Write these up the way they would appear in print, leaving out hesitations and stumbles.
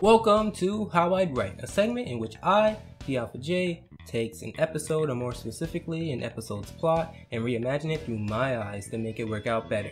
Welcome to How I'd Write, a segment in which I, the Alpha J, takes an episode, or more specifically an episode's plot, and reimagine it through my eyes to make it work out better.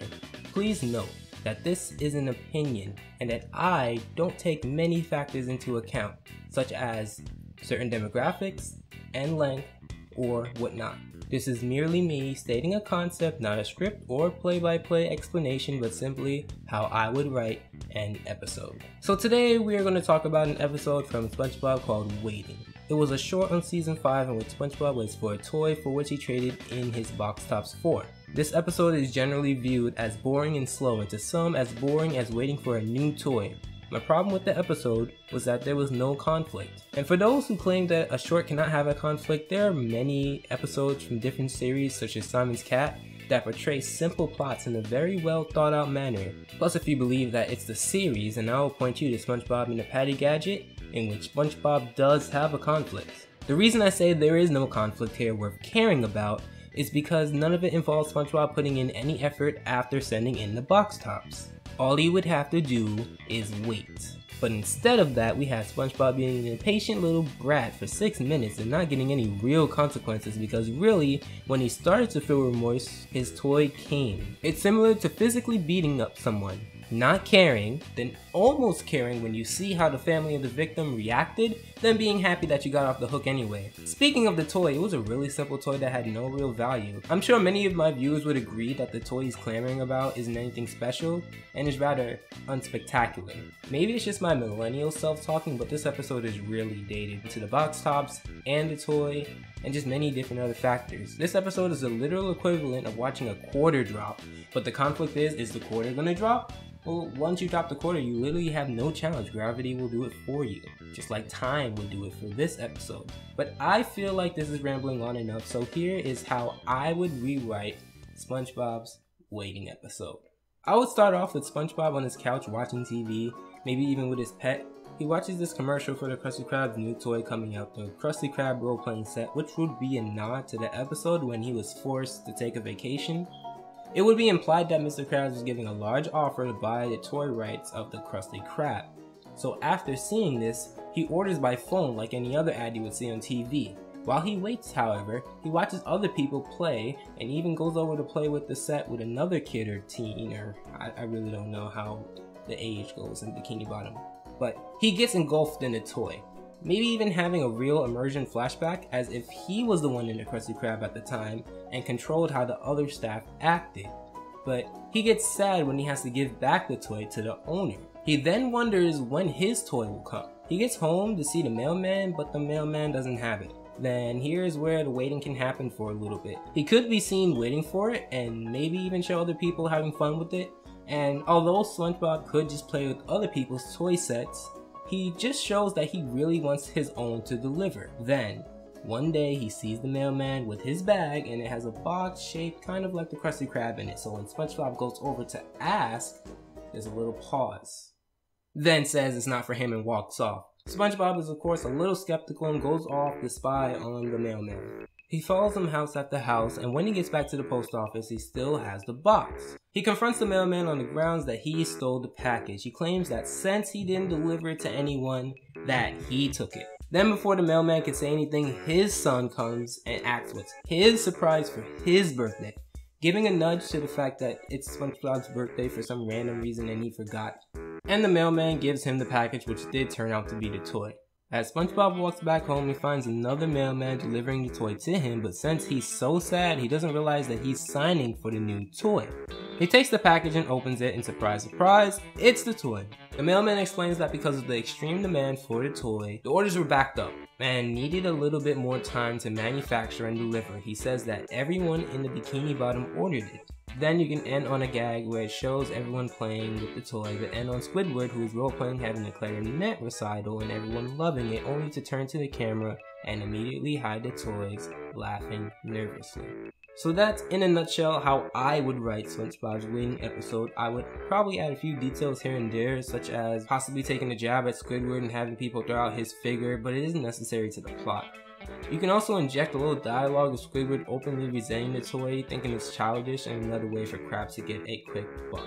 Please note that this is an opinion and that I don't take many factors into account, such as certain demographics and length or whatnot. This is merely me stating a concept, not a script or play-by-play explanation, but simply how I would write an episode. So today we are going to talk about an episode from SpongeBob called Waiting. It was a short on season 5 in which SpongeBob waits for a toy for which he traded in his Box Tops 4. This episode is generally viewed as boring and slow, and to some as boring as waiting for a new toy. My problem with the episode was that there was no conflict. And for those who claim that a short cannot have a conflict, there are many episodes from different series such as Simon's Cat that portray simple plots in a very well thought out manner. Plus, if you believe that it's the series, and I will point you to SpongeBob and the Patty Gadget, in which SpongeBob does have a conflict. The reason I say there is no conflict here worth caring about is because none of it involves SpongeBob putting in any effort after sending in the box tops. All he would have to do is wait. But instead of that, we had SpongeBob being an impatient little brat for 6 minutes and not getting any real consequences, because really, when he started to feel remorse, his toy came. It's similar to physically beating up someone, not caring, then almost caring when you see how the family of the victim reacted, then being happy that you got off the hook anyway. Speaking of the toy, it was a really simple toy that had no real value. I'm sure many of my viewers would agree that the toy he's clamoring about isn't anything special and is rather unspectacular. Maybe it's just my millennial self talking, but this episode is really dated to the box tops and the toy and just many different other factors. This episode is the literal equivalent of watching a quarter drop, but the conflict is the quarter gonna drop? Well, once you drop the quarter, you literally have no challenge. Gravity will do it for you, just like time would do it for this episode. But I feel like this is rambling on enough, so here is how I would rewrite SpongeBob's Waiting episode. I would start off with SpongeBob on his couch watching TV, maybe even with his pet. He watches this commercial for the Krusty Krab's new toy coming out, the Krusty Krab role-playing set, which would be a nod to the episode when he was forced to take a vacation. It would be implied that Mr. Krabs was giving a large offer to buy the toy rights of the Krusty Krab. So after seeing this, he orders by phone like any other ad you would see on TV. While he waits, however, he watches other people play and even goes over to play with the set with another kid or teen, or I really don't know how the age goes in Bikini Bottom. But he gets engulfed in the toy. Maybe even having a real immersion flashback as if he was the one in the Krusty Krab at the time and controlled how the other staff acted. But he gets sad when he has to give back the toy to the owner. He then wonders when his toy will come. He gets home to see the mailman, but the mailman doesn't have it. Then here's where the waiting can happen for a little bit. He could be seen waiting for it and maybe even show other people having fun with it. And although SpongeBob could just play with other people's toy sets, he just shows that he really wants his own to deliver. Then, one day he sees the mailman with his bag and it has a box shaped kind of like the Krusty Krab in it. So when SpongeBob goes over to ask, there's a little pause. Then says it's not for him and walks off. SpongeBob is of course a little skeptical and goes off to spy on the mailman. He follows him house after house, and when he gets back to the post office, he still has the box. He confronts the mailman on the grounds that he stole the package. He claims that since he didn't deliver it to anyone, that he took it. Then before the mailman can say anything, his son comes and acts what's his surprise for his birthday, giving a nudge to the fact that it's SpongeBob's birthday for some random reason and he forgot. And the mailman gives him the package, which did turn out to be the toy. As SpongeBob walks back home, he finds another mailman delivering the toy to him, but since he's so sad, he doesn't realize that he's signing for the new toy. He takes the package and opens it, and surprise, surprise, it's the toy. The mailman explains that because of the extreme demand for the toy, the orders were backed up and needed a little bit more time to manufacture and deliver. He says that everyone in the Bikini Bottom ordered it. Then you can end on a gag where it shows everyone playing with the toy, but end on Squidward, who is role-playing having a clarinet recital and everyone loving it, only to turn to the camera and immediately hide the toys, laughing nervously. So that's in a nutshell how I would write SpongeBob's Waiting episode. I would probably add a few details here and there, such as possibly taking a jab at Squidward and having people throw out his figure, but it isn't necessary to the plot. You can also inject a little dialogue of Squidward openly resenting the toy, thinking it's childish, and another way for Krabs to get a quick buck.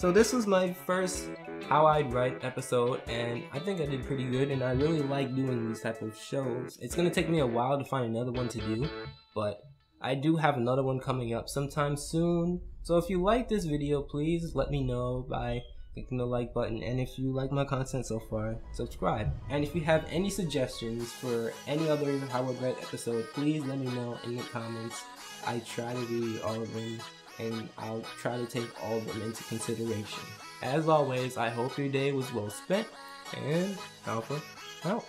So this was my first How I'd Write episode, and I think I did pretty good, and I really like doing these type of shows. It's gonna take me a while to find another one to do, but I do have another one coming up sometime soon. So if you like this video, please let me know by clicking the like button, and if you like my content so far, subscribe. And if you have any suggestions for any other How I'd Write episode, please let me know in the comments. I try to read all of them, and I'll try to take all of them into consideration. As always, I hope your day was well spent, and Alpha out.